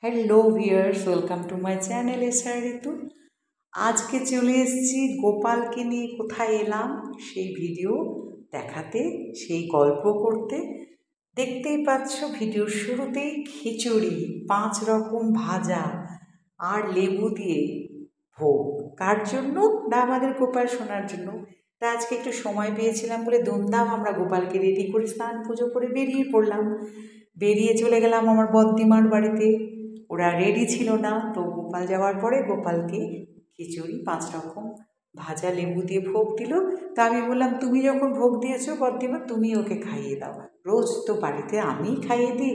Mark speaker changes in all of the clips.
Speaker 1: Hello viewers, welcome to my channel SR Ritu. আজকে চলে এসেছি গোপালকে নিয়ে কোথায় এলাম সেই ভিডিও দেখাতে, সেই গল্প করতে। দেখতেই পাচ্ছ ভিডিওর শুরুতেই খিচুড়ি, 5 রকম ভাজা আর লেবু দিয়ে ভোগ। কার জন্য? না আমাদের গোপাল সোনার জন্য। তা আজকে একটু সময় পেয়েছিলাম বলে ধুমধাম আমরা গোপালকে রেডি করে স্নান পুজো করে বেরিয়ে পড়লাম। বেরিয়ে চলে গেলাম আমার বদ্দিমার বাড়িতে। ওরা রেডি ছিল না, তো গোপাল যাওয়ার পরে গোপালকে খিচুড়ি 5 রকম ভাজা লেবু দিয়ে ভোগ দিল। তা আমি বললাম, তুমি যখন ভোগ দিয়েছো বদ্দিমা, তুমি ওকে খাইয়ে দাও। রোজ তো বাড়িতে আমিই খাইয়ে দিই।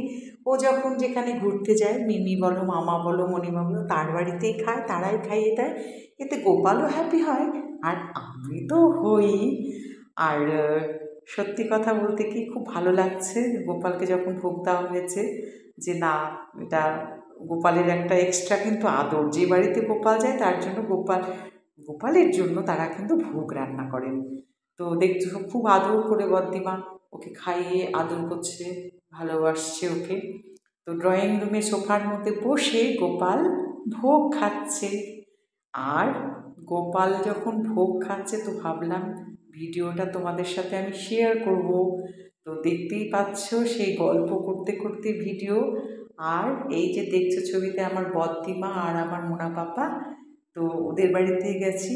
Speaker 1: ও যখন যেখানে ঘুরতে যায়, মিমি বলো, মামা বলো, মণিমা বলো, তার বাড়িতেই খায়, তারাই খাইয়ে দেয়। এতে গোপালও হ্যাপি হয় আর আমি তো হই। আর সত্যি কথা বলতে কি, খুব ভালো লাগছে গোপালকে যখন ভোগ দেওয়া হয়েছে, যে না, এটা গোপালের একটা এক্সট্রা কিন্তু আদর। যে বাড়িতে গোপাল যায় তার জন্য গোপালের জন্য তারা কিন্তু ভোগ রান্না করেন। তো দেখছো খুব আদর করে বদ্দিমা ওকে খাইয়ে আদর করছে, ভালোবাসছে ওকে। তো ড্রয়িং রুমে সোফার মধ্যে বসে গোপাল ভোগ খাচ্ছে। আর গোপাল যখন ভোগ খাচ্ছে তো ভাবলাম ভিডিওটা তোমাদের সাথে আমি শেয়ার করব। তো দেখতেই পাচ্ছ সেই গল্প করতে করতে ভিডিও। আর এই যে দেখছো ছবিতে আমার বদ্দিমা আর আমার মোনা পাপা, তো ওদের বাড়িতে গেছি।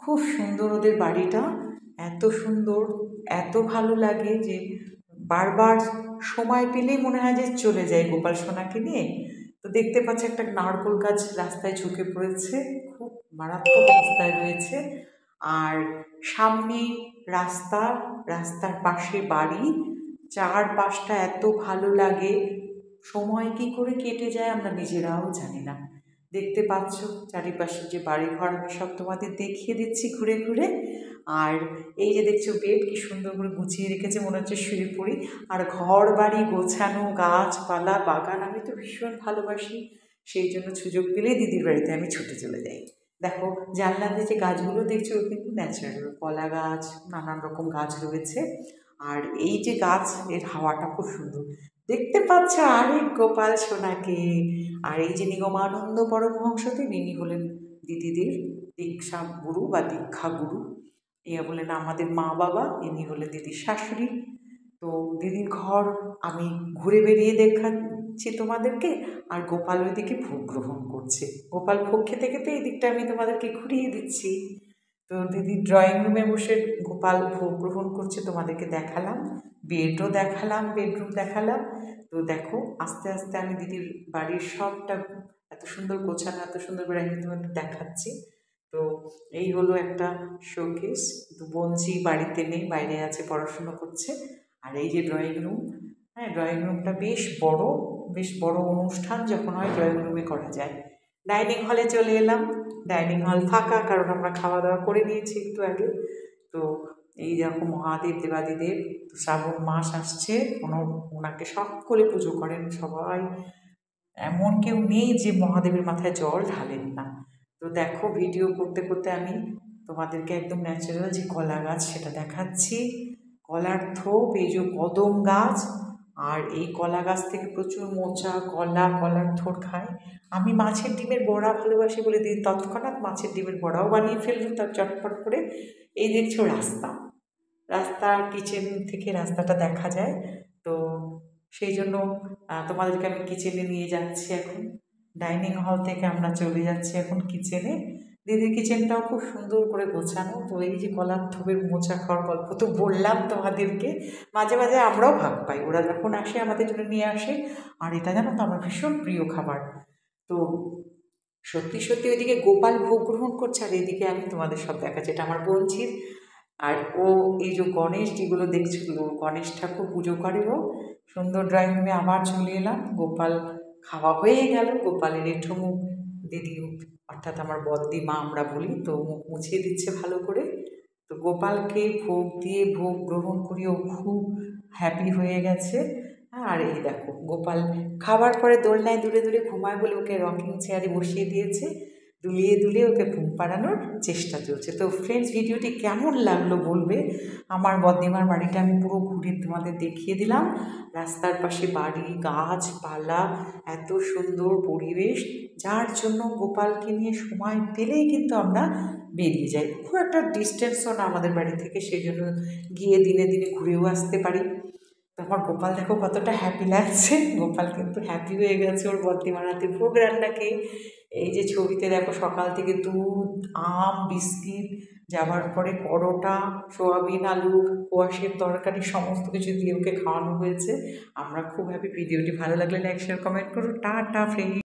Speaker 1: খুব সুন্দর ওদের বাড়িটা, এত সুন্দর, এত ভালো লাগে যে বারবার সময় পেলেই মনে হয় যে চলে যায় গোপাল সোনাকে নিয়ে। তো দেখতে পাচ্ছি একটা নারকেল গাছ রাস্তায় ঝুঁকে পড়েছে, খুব মারাত্মক অবস্থায় রয়েছে। আর সামনে রাস্তা, রাস্তার পাশে বাড়ি, চারপাশটা এত ভালো লাগে, সময় কি করে কেটে যায় আমরা নিজেরাও জানি না। দেখতে পাচ্ছ চারিপাশে যে বাড়িঘর, আমি সব তোমাদের দেখিয়ে দিচ্ছি ঘুরে ঘুরে। আর এই যে দেখছো বেড কি সুন্দর করে গুছিয়ে রেখেছে, মনে হচ্ছে শুয়ে পড়ি। আর ঘর বাড়ি গোছানো, গাছপালা, বাগান আমি তো ভীষণ ভালোবাসি। সেই জন্য সুযোগ পেলেই দিদির বাড়িতে আমি ছুটে চলে যাই। দেখো জানলাতে যে গাছগুলো দেখছো ওগুলো কিন্তু ন্যাচারাল, কলা গাছ, নানান রকম গাছ রয়েছে। আর এই যে গাছ, এর হাওয়াটা খুব সুন্দর। দেখতে পাচ্ছ আরেক গোপাল সোনাকে। আর এই যে নিগমানন্দ পরমহংসদেব, ইনি হলেন দিদিদের দীক্ষা গুরু বা দীক্ষা গুরু। ইয়া বলেন আমাদের মা বাবা, ইনি হলেন দিদির শাশুড়ি। তো দিদির ঘর আমি ঘুরে বেরিয়ে দেখাচ্ছি তোমাদেরকে। আর গোপাল ওইদিকে ভোগ গ্রহণ করছে। গোপাল ভোগ খেতে খেতে এই দিকটা আমি তোমাদেরকে ঘুরিয়ে দিচ্ছি। তো দিদির ড্রয়িং রুমে বসে গোপাল ভোগ গ্রহণ করছে, তোমাদেরকে দেখালাম। বেডও দেখালাম, বেডরুম দেখালাম। তো দেখো আস্তে আস্তে আমি দিদির বাড়ির সবটা এত সুন্দর গোছানো, এত সুন্দর করে আমি তোমাদের দেখাচ্ছি। তো এই হলো একটা শোকেস। তো বঞ্চি বাড়িতে নেই, বাইরে আছে, পড়াশুনো করছে। আর এই যে ড্রয়িং রুম, হ্যাঁ ড্রয়িং রুমটা বেশ বড়, বেশ বড় অনুষ্ঠান যখন হয় ড্রয়িং রুমে করা যায়। ডাইনিং হলে চলে এলাম। ডাইনিং হল ফাঁকা, কারণ আমরা খাওয়া দাওয়া করে নিয়েছি একটু আগে। তো এই দেখো মহাদেব দেবাদিদেব, তো শ্রাবণ মাস আসছে, ওনাকে সকলে পুজো করেন সবাই। এমন কেউ নেই যে মহাদেবের মাথায় জল ঢালেন না। তো দেখো ভিডিও করতে করতে আমি তোমাদেরকে একদম ন্যাচারাল যে কলা গাছ সেটা দেখাচ্ছি। কলার থোপ, এই যে কদম গাছ। আর এই কলা গাছ থেকে প্রচুর মোচা, কলা, কলার থোড় খায়। আমি মাছের ডিমের বড়া ভালোবাসি বলে দিই, তৎক্ষণাৎ মাছের ডিমের বড়াও বানিয়ে ফেললাম তার চটপট করে। এই দেখছো রাস্তা, রাস্তা কিচেন থেকে রাস্তাটা দেখা যায়। তো সেই জন্য তোমাদেরকে আমি কিচেনে নিয়ে যাচ্ছি এখন। ডাইনিং হল থেকে আমরা চলে যাচ্ছি এখন কিচেনে। দিদির কিচেনটাও খুব সুন্দর করে গোছানো। তো এই যে কলার থোপের মোচা খাওয়ার গল্প তো বললাম তোমাদেরকে। মাঝে মাঝে আমরাও ভাগ পাই, ওরা যখন আসে আমাদের জন্য নিয়ে আসে। আর এটা জানো তো আমার ভীষণ প্রিয় খাবার। তো সত্যি সত্যি ওইদিকে গোপাল ভোগ গ্রহণ করছে আর এদিকে আমি তোমাদের সব দেখাচ্ছি, এটা আমার বোনঝির। আর ও এই যে গণেশ যেগুলো দেখছিল, গণেশ ঠাকুর পুজো করে ও। সুন্দর ড্রয়িং রুমে আবার চলে এলাম। গোপাল খাওয়া হয়ে গেল, গোপালের এঁঠো মুখ দিদি, অর্থাৎ আমার বদ্দি মা আমরা বলি, তো মুখ মুছিয়ে দিচ্ছে ভালো করে। তো গোপালকে ভোগ দিয়ে ভোগ গ্রহণ করিয়ে ও খুব হ্যাপি হয়ে গেছে। আর এই দেখো গোপাল খাবার পরে দোলনায় দূরে দূরে ঘুমায় বলে ওকে রকিং চেয়ারে বসিয়ে দিয়েছে। দুলিয়ে দুলিয়ে ওকে ঘুম পাড়ানোর চেষ্টা চলছে। তো ফ্রেন্ডস, ভিডিওটি কেমন লাগলো বলবে। আমার বদ্দিমার বাড়িটা আমি পুরো ঘুরে তোমাদের দেখিয়ে দিলাম। রাস্তার পাশে বাড়ি, গাছপালা, এত সুন্দর পরিবেশ, যার জন্য গোপালকে নিয়ে সময় পেলেই কিন্তু আমরা বেরিয়ে যাই। খুব একটা ডিস্টেন্সও না আমাদের বাড়ি থেকে, সেই জন্য গিয়ে দিনে দিনে ঘুরেও আসতে পারি। তো আমার গোপাল দেখো কতটা হ্যাপি লাগছে। গোপাল কিন্তু হ্যাপি হয়ে গেছে ওর বদ্দিমার হাতে ভোগ রান্নাকে। এই যে ছবিতে দেখো, সকাল থেকে দুধ, আম, বিস্কিট, যাবার পরে পরোটা, সোয়াবিন, আলু, কোয়াশের তরকারি সমস্ত কিছু দিয়ে ওকে খাওয়ানো হয়েছে। আমরা খুব হ্যাপি। ভিডিওটি ভালো লাগলে লাইক, শেয়ার, কমেন্ট করো। Tata friend.